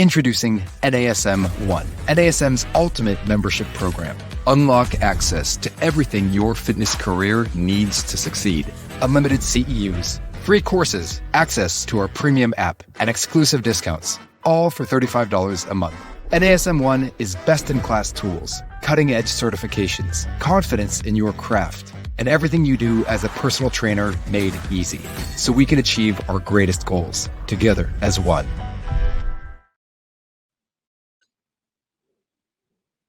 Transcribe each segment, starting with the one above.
Introducing NASM One, NASM's ultimate membership program. Unlock access to everything your fitness career needs to succeed. Unlimited CEUs, free courses, access to our premium app, and exclusive discounts, all for $35 a month. NASM One is best-in-class tools, cutting-edge certifications, confidence in your craft, and everything you do as a personal trainer made easy, so we can achieve our greatest goals together as one.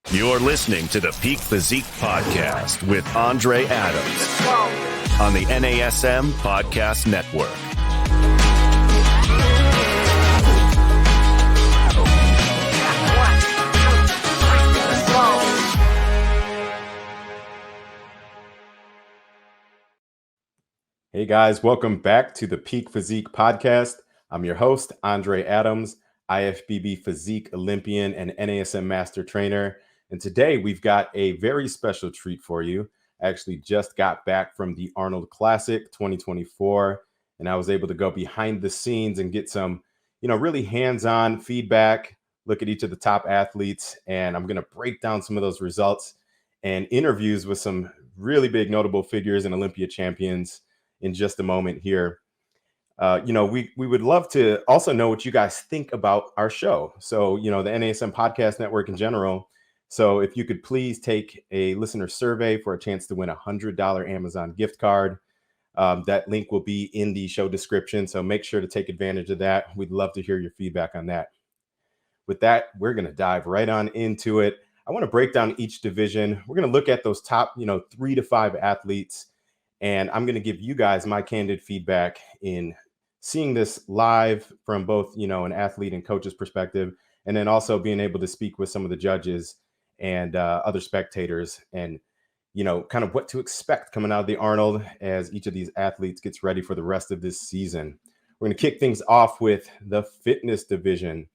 You're listening to the Peak Physique Podcast with Andre Adams on the NASM Podcast Network. Hey guys, welcome back to the Peak Physique Podcast. I'm your host, Andre Adams, IFBB Physique Olympian and NASM Master Trainer. And today we've got a very special treat for you. I actually just got back from the Arnold Classic 2024, and I was able to go behind the scenes and get some, really hands-on feedback, look at each of the top athletes, and I'm going to break down some of those results and interviews with some really big notable figures and Olympia champions in just a moment here. We would love to also know what you guys think about our show. So, the NASM Podcast Network in general. So if you could please take a listener survey for a chance to win a $100 Amazon gift card. That link will be in the show description. So make sure to take advantage of that. We'd love to hear your feedback on that. With that, we're going to dive right on into it. I want to break down each division. We're going to look at those top, 3 to 5 athletes. And I'm going to give you guys my candid feedback in seeing this live from both, an athlete and coach's perspective, and then also being able to speak with some of the judges and other spectators and, kind of what to expect coming out of the Arnold as each of these athletes gets ready for the rest of this season. We're going to kick things off with the fitness division.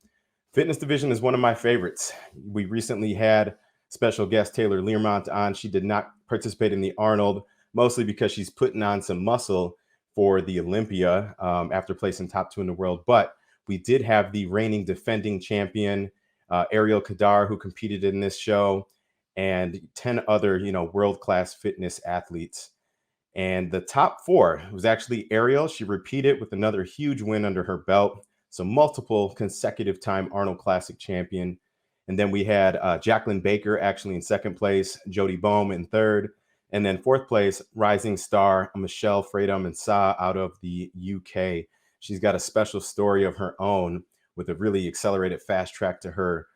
Fitness division is one of my favorites. We recently had special guest Taylor Learmont on. She did not participate in the Arnold, mostly because she's putting on some muscle for the Olympia after placing top 2 in the world. But we did have the reigning defending champion, Ariel Kadar, who competed in this show, and 10 other, world-class fitness athletes. And the top 4 was actually Ariel. She repeated with another huge win under her belt. So multiple consecutive time Arnold Classic champion. And then we had Jacqueline Baker actually in second place, Jody Bohm in third, and then fourth place, rising star Michelle Freedom-Mensah out of the UK. She's got a special story of her own with a really accelerated fast track to her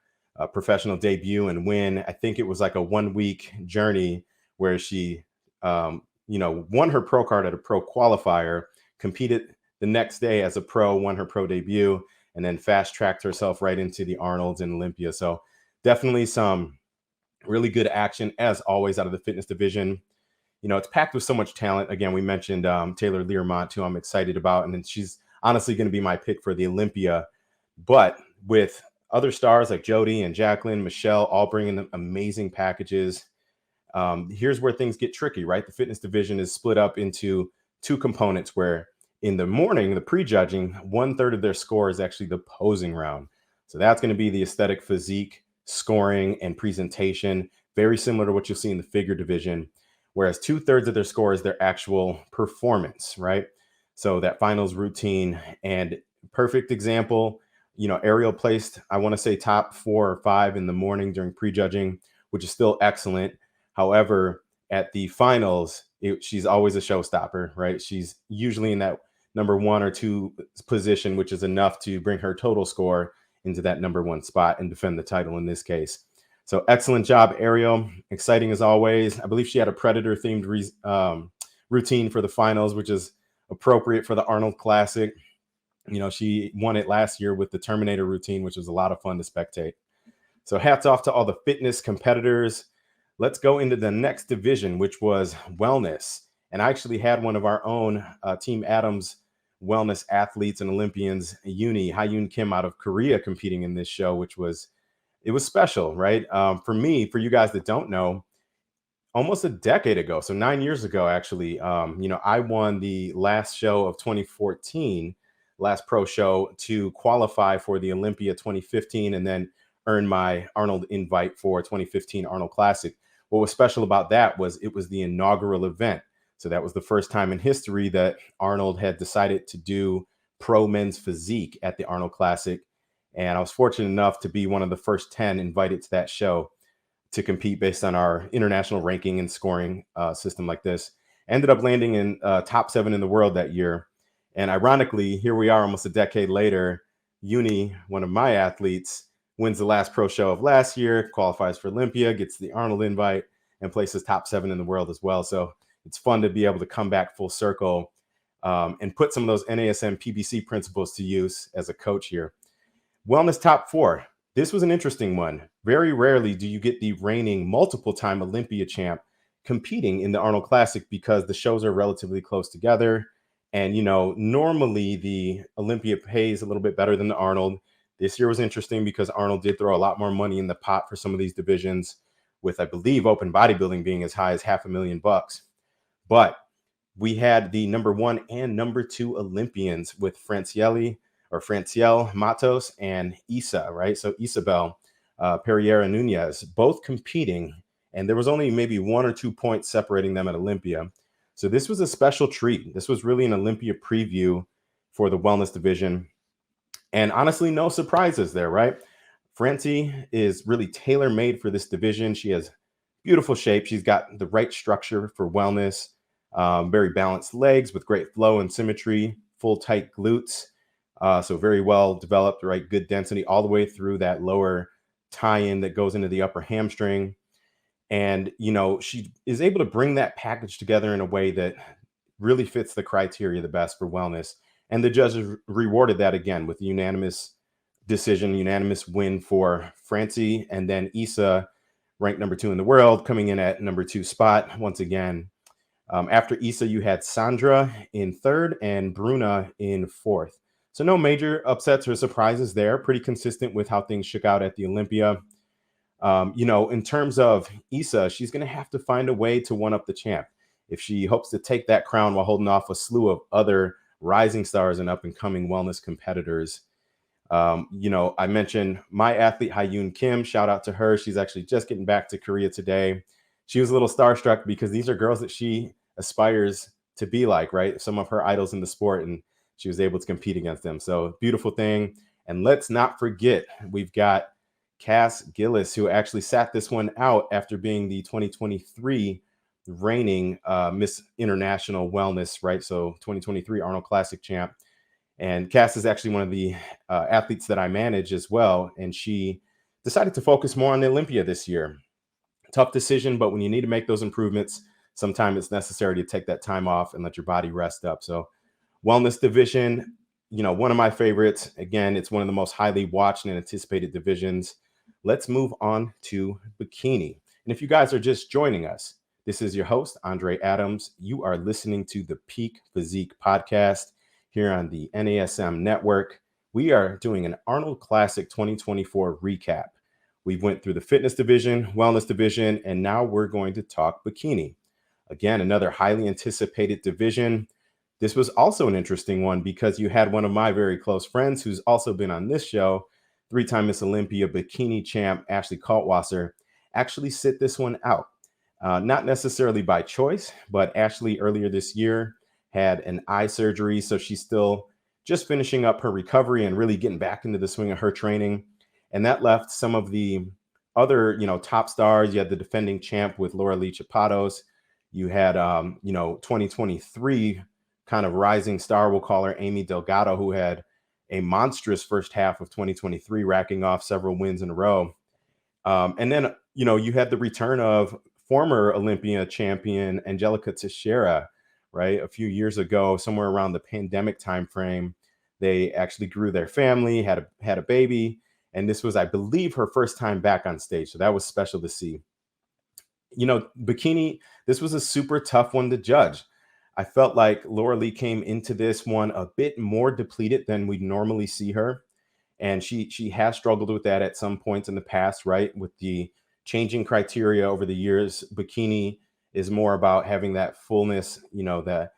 professional debut and win. I think it was like a 1-week journey where she, won her pro card at a pro qualifier, competed the next day as a pro, won her pro debut, and then fast tracked herself right into the Arnolds and Olympia. So definitely some really good action, as always, out of the fitness division. It's packed with so much talent. Again, we mentioned Taylor Learmont, who I'm excited about, and then she's honestly going to be my pick for the Olympia. But with other stars like Jody and Jacqueline, Michelle, all bringing them amazing packages, here's where things get tricky, right? The fitness division is split up into 2 components where in the morning, the pre-judging, 1/3 of their score is actually the posing round. So that's going to be the aesthetic physique, scoring, and presentation, very similar to what you'll see in the figure division, whereas 2/3 of their score is their actual performance, right? So that finals routine. And perfect example, Ariel placed, I want to say top 4 or 5 in the morning during prejudging, which is still excellent. However, at the finals, she's always a showstopper, right? She's usually in that number 1 or 2 position, which is enough to bring her total score into that number 1 spot and defend the title in this case. So excellent job, Ariel. Exciting as always. I believe she had a Predator-themed routine for the finals, which is appropriate for the Arnold Classic. She won it last year with the Terminator routine, which was a lot of fun to spectate. So hats off to all the fitness competitors. Let's go into the next division, which was wellness. And I actually had one of our own Team Adams wellness athletes and Olympians, Hyun Kim out of Korea, competing in this show, which was special, right? For you guys that don't know, almost a decade ago, so 9 years ago, actually, I won the last show of 2014, last pro show to qualify for the Olympia 2015 and then earn my Arnold invite for 2015 Arnold Classic. What was special about that was it was the inaugural event. So that was the first time in history that Arnold had decided to do pro men's physique at the Arnold Classic. And I was fortunate enough to be one of the first 10 invited to that show to compete based on our international ranking and scoring system like this. Ended up landing in top 7 in the world that year. And ironically, here we are almost a decade later. Uni, one of my athletes, wins the last pro show of last year, qualifies for Olympia, gets the Arnold invite, and places top 7 in the world as well. So it's fun to be able to come back full circle and put some of those NASM PBC principles to use as a coach here. Wellness top 4. This was an interesting one. Very rarely do you get the reigning multiple-time Olympia champ competing in the Arnold Classic because the shows are relatively close together. And, normally the Olympia pays a little bit better than the Arnold. This year was interesting because Arnold did throw a lot more money in the pot for some of these divisions, with, I believe, open bodybuilding being as high as $500,000. But we had the number 1 and number 2 Olympians with Francielle, Mattos, and Isa, right? So Isabel Pereira Nunez, both competing, and there was only maybe 1 or 2 points separating them at Olympia. So this was a special treat. This was really an Olympia preview for the wellness division. And honestly, no surprises there, right? Francie is really tailor-made for this division. She has beautiful shape. She's got the right structure for wellness, very balanced legs with great flow and symmetry, full tight glutes. So very well developed, right? Good density all the way through that lower tie-in that goes into the upper hamstring. And, she is able to bring that package together in a way that really fits the criteria the best for wellness. And the judges rewarded that again with a unanimous decision, unanimous win for Francie. And then Isa, ranked number 2 in the world, coming in at number 2 spot once again. After Isa, you had Sandra in 3rd and Bruna in 4th. So no major upsets or surprises there. Pretty consistent with how things shook out at the Olympia. In terms of Isa, she's going to have to find a way to one-up the champ if she hopes to take that crown while holding off a slew of other rising stars and up-and-coming wellness competitors. I mentioned my athlete, Hyun Kim. Shout out to her. She's actually just getting back to Korea today. She was a little starstruck because these are girls that she aspires to be like, right? Some of her idols in the sport, and she was able to compete against them. So beautiful thing. And let's not forget, we've got Cass Gillis, who actually sat this one out after being the 2023 reigning Miss International Wellness, right? So 2023 Arnold Classic champ. And Cass is actually one of the athletes that I manage as well. And she decided to focus more on the Olympia this year. Tough decision, but when you need to make those improvements, sometimes it's necessary to take that time off and let your body rest up. So wellness division, one of my favorites. Again, it's one of the most highly watched and anticipated divisions. Let's move on to bikini. And if you guys are just joining us, this is your host, Andre Adams. You are listening to the Peak Physique Podcast here on the NASM network. We are doing an Arnold Classic 2024 recap. We went through the fitness division, wellness division, and now we're going to talk bikini. Again, another highly anticipated division. This was also an interesting one because you had one of my very close friends who's also been on this show, 3-time Miss Olympia bikini champ, Ashley Kaltwasser, actually sit this one out. Not necessarily by choice, but Ashley earlier this year had an eye surgery. So she's still just finishing up her recovery and really getting back into the swing of her training. And that left some of the other, top stars. You had the defending champ with Laura Lee Chapados. You had, 2023 kind of rising star, we'll call her Amy Delgado, who had a monstrous first half of 2023, racking off several wins in a row. And then, you had the return of former Olympia champion Angelica Teixeira, right? A few years ago, somewhere around the pandemic timeframe, they actually grew their family, had a baby. And this was, I believe, her first time back on stage. So that was special to see. Bikini, this was a super tough one to judge. I felt like Laura Lee came into this one a bit more depleted than we normally see her. And she has struggled with that at some points in the past, right? With the changing criteria over the years, bikini is more about having that fullness, that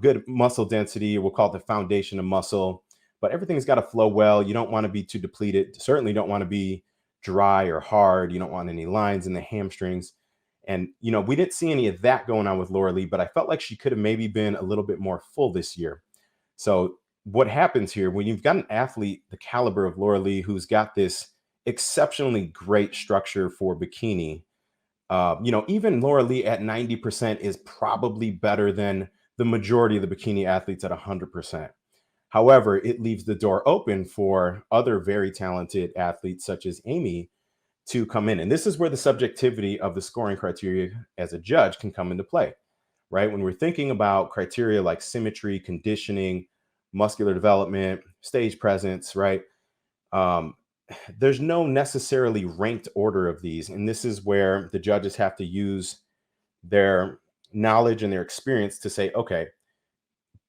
good muscle density. We'll call it the foundation of muscle. but everything's got to flow well. You don't want to be too depleted. Certainly don't want to be dry or hard. You don't want any lines in the hamstrings. And, we didn't see any of that going on with Laura Lee, but I felt like she could have maybe been a little bit more full this year. So what happens here when you've got an athlete the caliber of Laura Lee, who's got this exceptionally great structure for bikini, even Laura Lee at 90% is probably better than the majority of the bikini athletes at 100%. However, it leaves the door open for other very talented athletes such as Amy to come in. And this is where the subjectivity of the scoring criteria as a judge can come into play, right? When we're thinking about criteria like symmetry, conditioning, muscular development, stage presence, right? There's no necessarily ranked order of these. And this is where the judges have to use their knowledge and their experience to say, okay,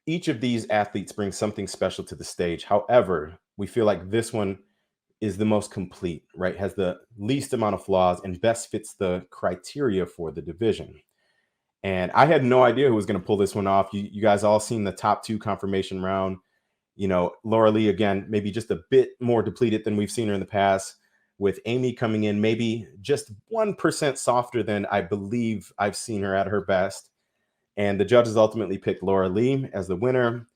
each of these athletes brings something special to the stage. However, we feel like this one is the most complete, right? Has the least amount of flaws and best fits the criteria for the division. And I had no idea who was going to pull this one off. You guys all seen the top two confirmation round. Laura Lee, again, maybe just a bit more depleted than we've seen her in the past, with Amy coming in maybe just 1% softer than I believe I've seen her at her best. And the judges ultimately picked Laura Lee as the winner.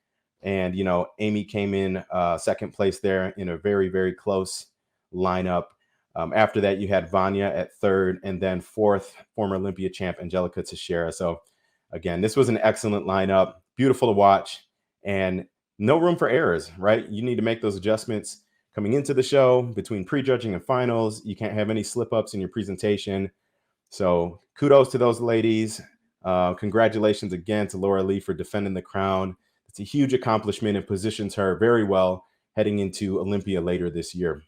And, Amy came in second place there in a very, very close lineup. After that, you had Vanya at third, and then fourth, former Olympia champ Angelica Teixeira. So again, this was an excellent lineup, beautiful to watch, and no room for errors, right? You need to make those adjustments coming into the show between prejudging and finals. You can't have any slip-ups in your presentation. So kudos to those ladies. Congratulations again to Laura Lee for defending the crown. It's a huge accomplishment and positions her very well heading into Olympia later this year.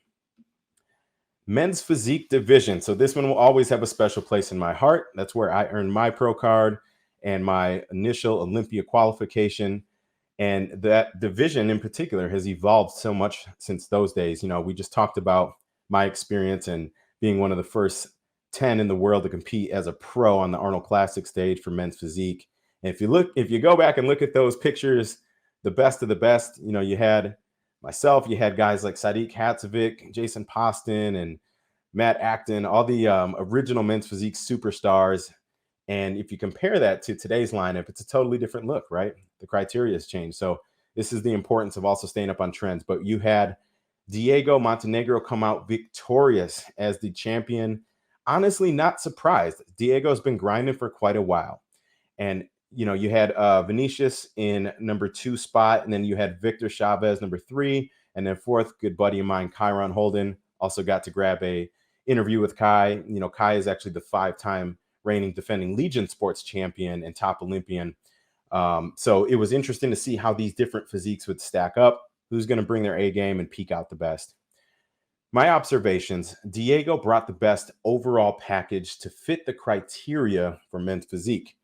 Men's physique division. So this one will always have a special place in my heart. That's where I earned my pro card and my initial Olympia qualification. And that division in particular has evolved so much since those days. We just talked about my experience and being one of the first 10 in the world to compete as a pro on the Arnold Classic stage for men's physique. And if you go back and look at those pictures, the best of the best, you had myself, you had guys like Sadiq Hatzovic, Jason Poston, and Matt Acton, all the original men's physique superstars. And if you compare that to today's lineup, it's a totally different look, right? The criteria has changed. So this is the importance of also staying up on trends. But you had Diego Montenegro come out victorious as the champion. Honestly, not surprised. Diego's been grinding for quite a while. And, you had Vinicius in number 2 spot, and then you had Victor Chavez, number 3, and then 4th, good buddy of mine, Kyron Holden, also got to grab a interview with Kai. Kai is actually the 5-time reigning defending Legion Sports champion and top Olympian. So it was interesting to see how these different physiques would stack up, who's going to bring their A game and peak out the best. My observations, Diego brought the best overall package to fit the criteria for men's physique.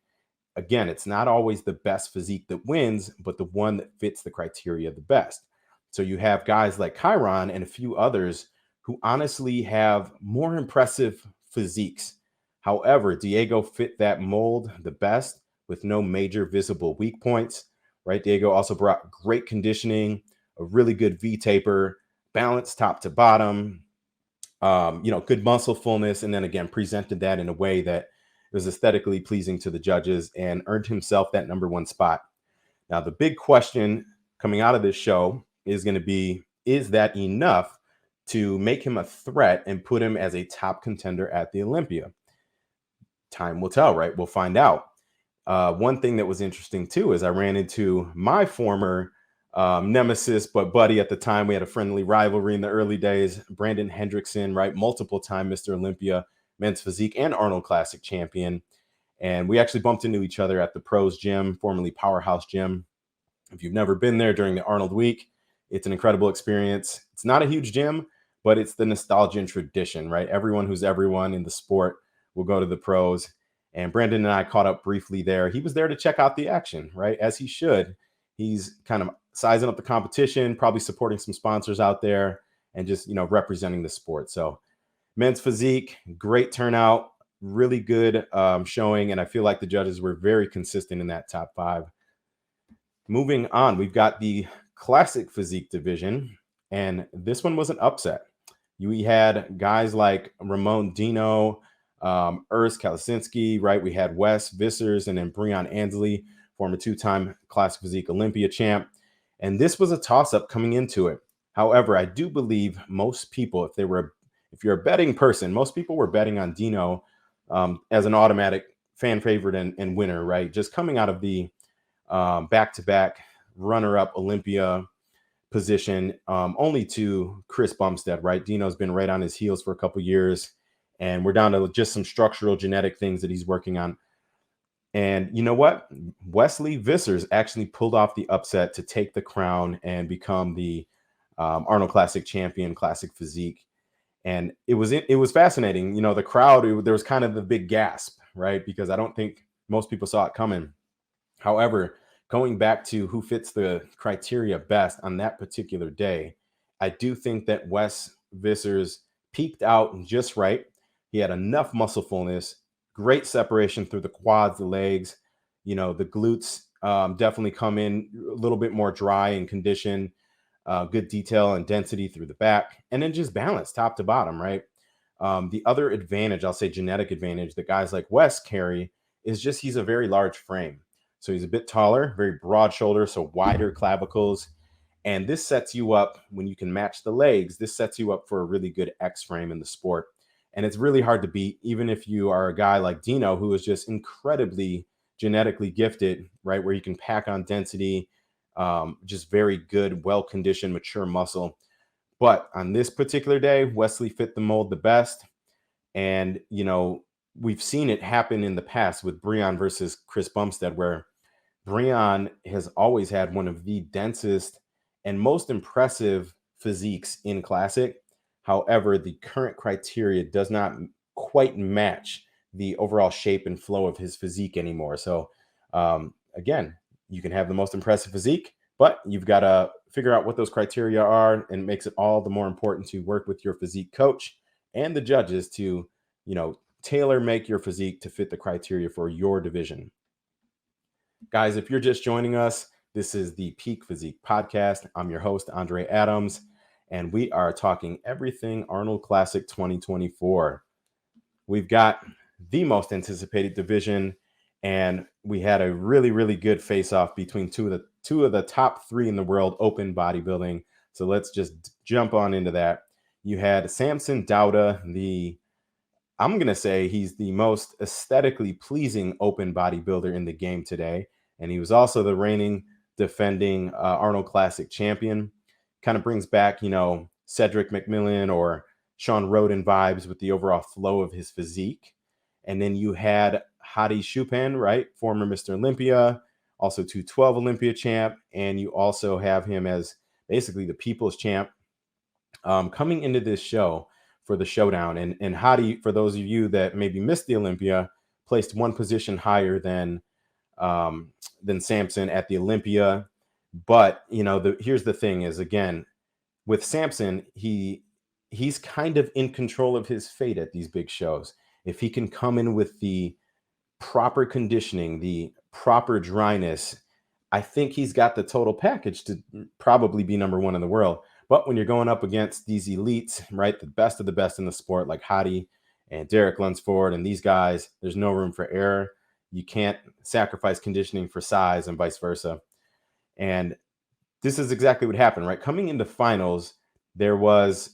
Again, it's not always the best physique that wins, but the one that fits the criteria the best. So you have guys like Kyron and a few others who honestly have more impressive physiques. However, Diego fit that mold the best with no major visible weak points, right? Diego also brought great conditioning, a really good V-taper, balance top to bottom, good muscle fullness, and then again, presented that in a way that was aesthetically pleasing to the judges and earned himself that number 1 spot. Now, the big question coming out of this show is going to be, is that enough to make him a threat and put him as a top contender at the Olympia? Time will tell, right? We'll find out. One thing that was interesting too is I ran into my former nemesis, but buddy at the time. We had a friendly rivalry in the early days, Brandon Hendrickson, right? Multiple time Mr. Olympia, men's physique and Arnold Classic champion. And we actually bumped into each other at the Pros gym, formerly Powerhouse Gym. If you've never been there during the Arnold week, it's an incredible experience. It's not a huge gym, but it's the nostalgia and tradition, right? Everyone who's everyone in the sport will go to the Pros. And Brandon and I caught up briefly there. He was there to check out the action, right? As he should. He's kind of sizing up the competition, probably supporting some sponsors out there and just, representing the sport. So men's physique, great turnout, really good showing. And I feel like the judges were very consistent in that top 5. Moving on, we've got the classic physique division, and this one was an upset. We had guys like Ramon Dino, Urs Kalasinski, right? We had Wes Vissers and then Breon Ansley, former two-time classic physique Olympia champ. And this was a toss-up coming into it. However, I do believe most people, if you're a betting person, most people were betting on Dino as an automatic fan favorite and winner, right? Just coming out of the back-to-back runner-up Olympia position, only to Chris Bumstead, right? Dino's been right on his heels for a couple years, and we're down to just some structural genetic things that he's working on. And you know what? Wesley Vissers actually pulled off the upset to take the crown and become the Arnold Classic champion, classic physique. And it was fascinating. You know, the crowd, there was kind of the big gasp, right? Because I don't think most people saw it coming. However, going back to who fits the criteria best on that particular day, I do think that Wes Vissers peaked out just right. He had enough muscle fullness, great separation through the quads, the legs, the glutes definitely come in a little bit more dry in condition, good detail and density through the back, and then just balance top to bottom, right? The other advantage, I'll say genetic advantage, that guys like Wes carry is just he's a very large frame. So he's a bit taller, very broad shoulders, so wider clavicles. And this sets you up, when you can match the legs, this sets you up for a really good X frame in the sport. And it's really hard to beat, even if you are a guy like Dino, who is just incredibly genetically gifted, right? Where you can pack on density, just very good, well-conditioned, mature muscle. But on this particular day, Wesley fit the mold the best. And, we've seen it happen in the past with Breon versus Chris Bumstead, where Breon has always had one of the densest and most impressive physiques in classic. However, the current criteria does not quite match the overall shape and flow of his physique anymore. So again, you can have the most impressive physique, but you've got to figure out what those criteria are, and it makes it all the more important to work with your physique coach and the judges to, tailor make your physique to fit the criteria for your division. Guys, if you're just joining us, this is the Peak Physique Podcast. I'm your host, Andrea Adams, and we are talking everything Arnold Classic 2024. We've got the most anticipated division, and we had a really, really good face-off between two of the top three in the world open bodybuilding. So let's just jump on into that. You had Samson Dauda, I'm going to say he's the most aesthetically pleasing open bodybuilder in the game today. And he was also the reigning defending Arnold Classic champion. Kind of brings back, Cedric McMillan or Shawn Rhoden vibes with the overall flow of his physique. And then you had Hadi Choopan, right? Former Mr. Olympia, also 212 Olympia champ. And you also have him as basically the people's champ coming into this show for the showdown. And Hadi, for those of you that maybe missed the Olympia, placed one position higher than Samson at the Olympia. But, here's the thing is, again, with Samson, he's kind of in control of his fate at these big shows. If he can come in with the proper conditioning, the proper dryness, I think he's got the total package to probably be number one in the world. But when you're going up against these elites, right, the best of the best in the sport, like Hadi and Derek Lunsford and these guys, there's no room for error. You can't sacrifice conditioning for size and vice versa. And this is exactly what happened, right? Coming into finals, there was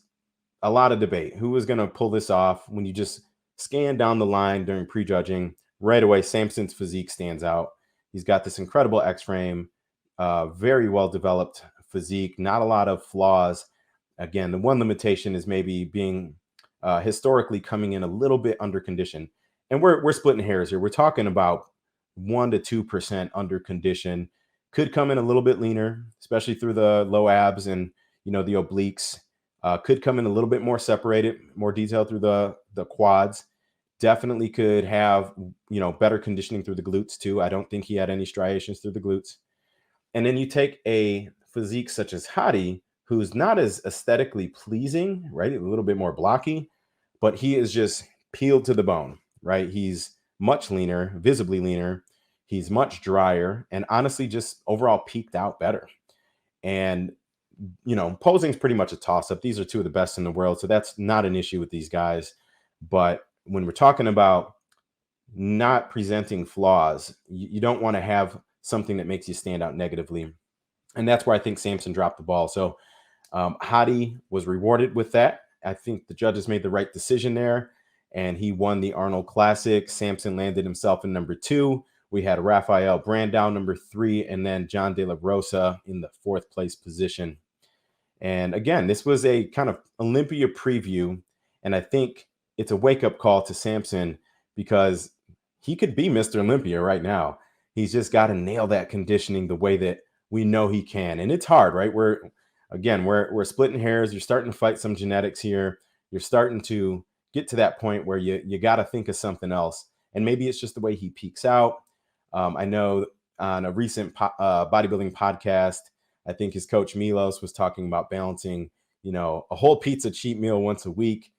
a lot of debate. Who was going to pull this off? When you just scan down the line during prejudging, right away, Samson's physique stands out. He's got this incredible X-frame, very well-developed physique, not a lot of flaws. Again, the one limitation is maybe being historically coming in a little bit under condition. And we're splitting hairs here. We're talking about 1% to 2% under condition. Could come in a little bit leaner, especially through the low abs and the obliques. Could come in a little bit more separated, more detailed through the quads. Definitely could have better conditioning through the glutes too. I don't think he had any striations through the glutes. And then you take a physique such as Hadi, who's not as aesthetically pleasing, right? A little bit more blocky, but he is just peeled to the bone, right? He's much leaner, visibly leaner. He's much drier, and honestly just overall peaked out better. And, posing is pretty much a toss-up. These are two of the best in the world, so that's not an issue with these guys. But when we're talking about not presenting flaws, you don't want to have something that makes you stand out negatively. And that's where I think Samson dropped the ball. So Hadi was rewarded with that. I think the judges made the right decision there, and he won the Arnold Classic. Samson landed himself in number 2. We had Rafael Brandao number 3, and then John De La Rosa in the 4th place position. And again, this was a kind of Olympia preview, and I think it's a wake-up call to Samson because he could be Mr. Olympia right now. He's just got to nail that conditioning the way that we know he can. And it's hard, right? We're splitting hairs. You're starting to fight some genetics here. You're starting to get to that point where you got to think of something else. And maybe it's just the way he peaks out. I know on a recent bodybuilding podcast, I think his coach Milos was talking about balancing, a whole pizza cheat meal once a week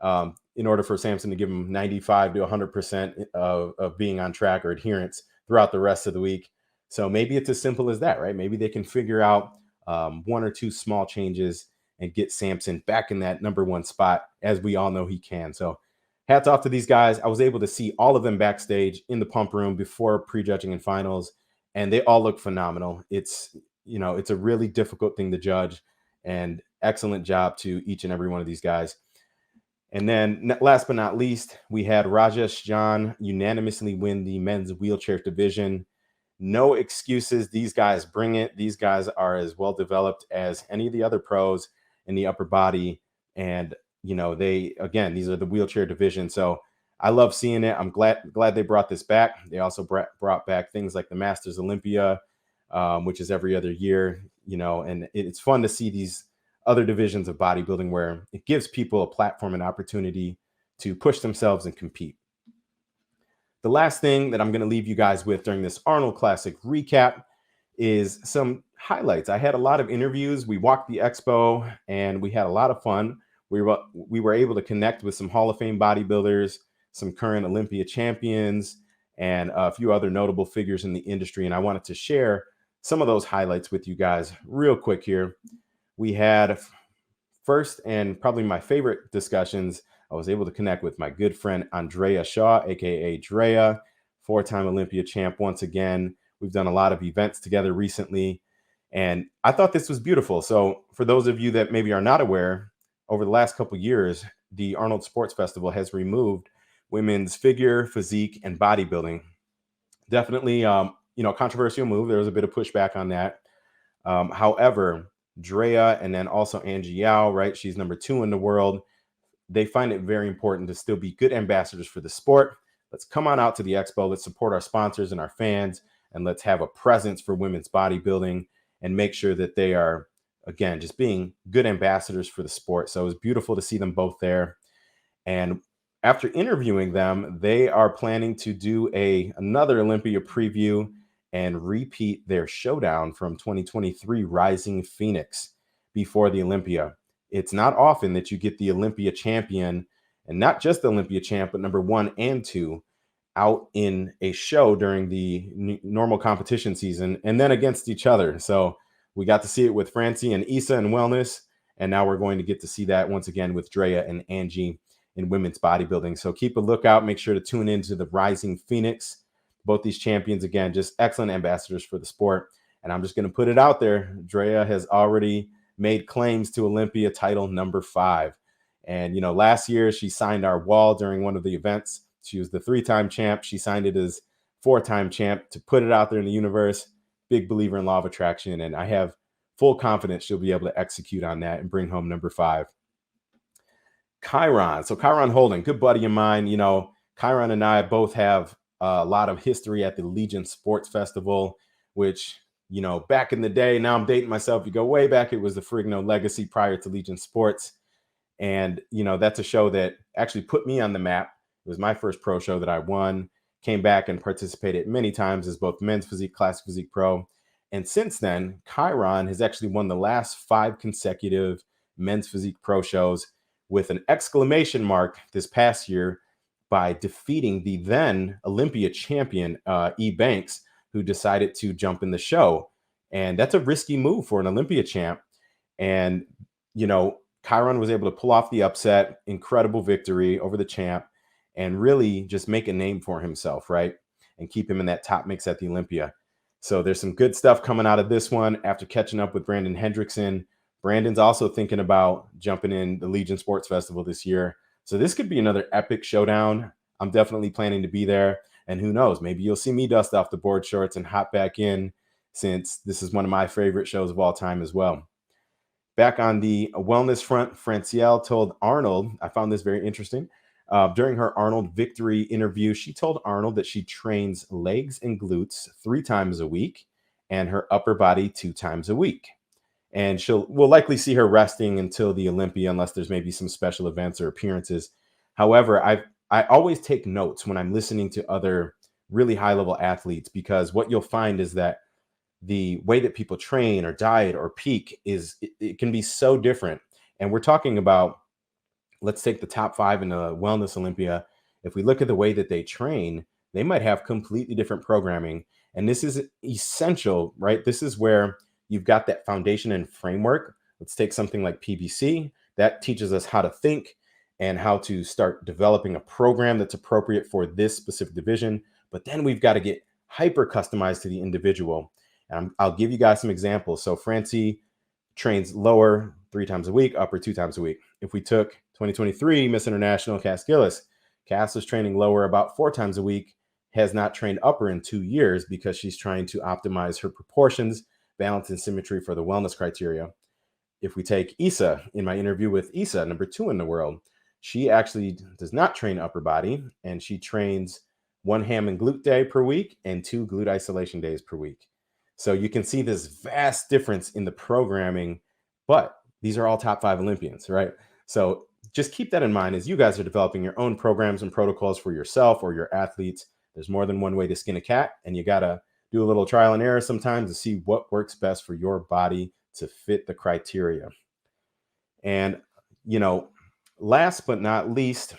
in order for Samson to give him 95 to 100% of being on track or adherence throughout the rest of the week. So maybe it's as simple as that, right? Maybe they can figure out 1 or 2 small changes and get Samson back in that number 1 spot, as we all know he can. So hats off to these guys. I was able to see all of them backstage in the pump room before prejudging and finals, and they all look phenomenal. It's a really difficult thing to judge, and excellent job to each and every one of these guys. And then last but not least, we had Rajesh John unanimously win the men's wheelchair division. No excuses. These guys bring it. These guys are as well developed as any of the other pros in the upper body. And, these are the wheelchair division. So I love seeing it. I'm glad they brought this back. They also brought back things like the Masters Olympia, which is every other year, and it's fun to see these other divisions of bodybuilding where it gives people a platform and opportunity to push themselves and compete. The last thing that I'm going to leave you guys with during this Arnold Classic recap is some highlights. I had a lot of interviews. We walked the expo and we had a lot of fun. We were able to connect with some Hall of Fame bodybuilders, some current Olympia champions, and a few other notable figures in the industry. And I wanted to share some of those highlights with you guys real quick here. We had first and probably my favorite discussions. I was able to connect with my good friend Andrea Shaw, aka Drea, 4-time Olympia champ once again. We've done a lot of events together recently, and I thought this was beautiful. So for those of you that maybe are not aware, over the last couple of years, the Arnold Sports Festival has removed women's figure, physique, and bodybuilding. Definitely, controversial move. There was a bit of pushback on that. However, Drea and then also Anjie Yeo, right? She's number 2 in the world. They find it very important to still be good ambassadors for the sport. Let's come on out to the expo. Let's support our sponsors and our fans, and let's have a presence for women's bodybuilding and make sure that they are, again, just being good ambassadors for the sport. So it was beautiful to see them both there. And after interviewing them, they are planning to do another Olympia preview and repeat their showdown from 2023 Rising Phoenix before the Olympia. It's not often that you get the Olympia champion, and not just the Olympia champ, but number 1 and 2 out in a show during the normal competition season and then against each other. So we got to see it with Francie and Isa in wellness, and now we're going to get to see that once again with Drea and Anjie in women's bodybuilding. So keep a lookout. Make sure to tune into the Rising Phoenix. Both these champions, again, just excellent ambassadors for the sport. And I'm just going to put it out there. Drea has already made claims to Olympia title number 5. And, last year she signed our wall during one of the events. She was the 3-time champ. She signed it as 4-time champ to put it out there in the universe. Big believer in law of attraction. And I have full confidence she'll be able to execute on that and bring home number 5. Kyron. So Kyron Holden, good buddy of mine. Kyron and I both have a lot of history at the Legion Sports Festival, which, back in the day, now I'm dating myself. You go way back, it was the Ferrigno legacy prior to Legion Sports. And, that's a show that actually put me on the map. It was my first pro show that I won, came back and participated many times as both men's physique, classic physique pro. And since then, Kyron has actually won the last 5 consecutive men's physique pro shows with an exclamation mark this past year by defeating the then Olympia champion, E. Banks, who decided to jump in the show. And that's a risky move for an Olympia champ. And, Kyron was able to pull off the upset, incredible victory over the champ, and really just make a name for himself, right? And keep him in that top mix at the Olympia. So there's some good stuff coming out of this one after catching up with Brandon Hendrickson. Brandon's also thinking about jumping in the Legion Sports Festival this year. So this could be another epic showdown. I'm definitely planning to be there. And who knows, maybe you'll see me dust off the board shorts and hop back in, since this is one of my favorite shows of all time as well. Back on the wellness front, Francielle told Arnold, I found this very interesting. During her Arnold victory interview, she told Arnold that she trains legs and glutes 3 times a week and her upper body 2 times a week. And we'll likely see her resting until the Olympia, unless there's maybe some special events or appearances. However, I always take notes when I'm listening to other really high-level athletes, because what you'll find is that the way that people train or diet or peak it can be so different. And we're talking about, let's take the top 5 in the Wellness Olympia. If we look at the way that they train, they might have completely different programming. And this is essential, right? This is where you've got that foundation and framework. Let's take something like PBC. That teaches us how to think and how to start developing a program that's appropriate for this specific division. But then we've got to get hyper customized to the individual. And I'll give you guys some examples. So Francie trains lower 3 times a week, upper 2 times a week. If we took 2023 Miss International Cass Gillis, Cass is training lower about 4 times a week, has not trained upper in 2 years because she's trying to optimize her proportions, balance, and symmetry for the wellness criteria. If we take Isa, in my interview with Isa, number 2 in the world, she actually does not train upper body, and she trains 1 ham and glute day per week and 2 glute isolation days per week. So you can see this vast difference in the programming, but these are all top 5 Olympians, right? So just keep that in mind as you guys are developing your own programs and protocols for yourself or your athletes. There's more than one way to skin a cat, and you got to do a little trial and error sometimes to see what works best for your body to fit the criteria. And, last but not least,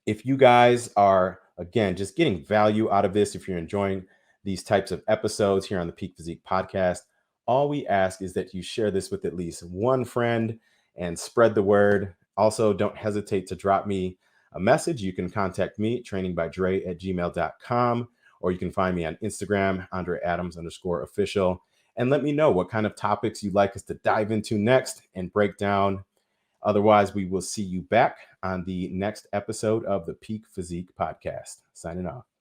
if you guys are, again, just getting value out of this, if you're enjoying these types of episodes here on the Peak Physique podcast, all we ask is that you share this with at least one friend and spread the word. Also, don't hesitate to drop me a message. You can contact me, trainingbydre@gmail.com, or you can find me on Instagram, AndreAdams_official, and let me know what kind of topics you'd like us to dive into next and break down. Otherwise, we will see you back on the next episode of the Peak Physique podcast. Signing off.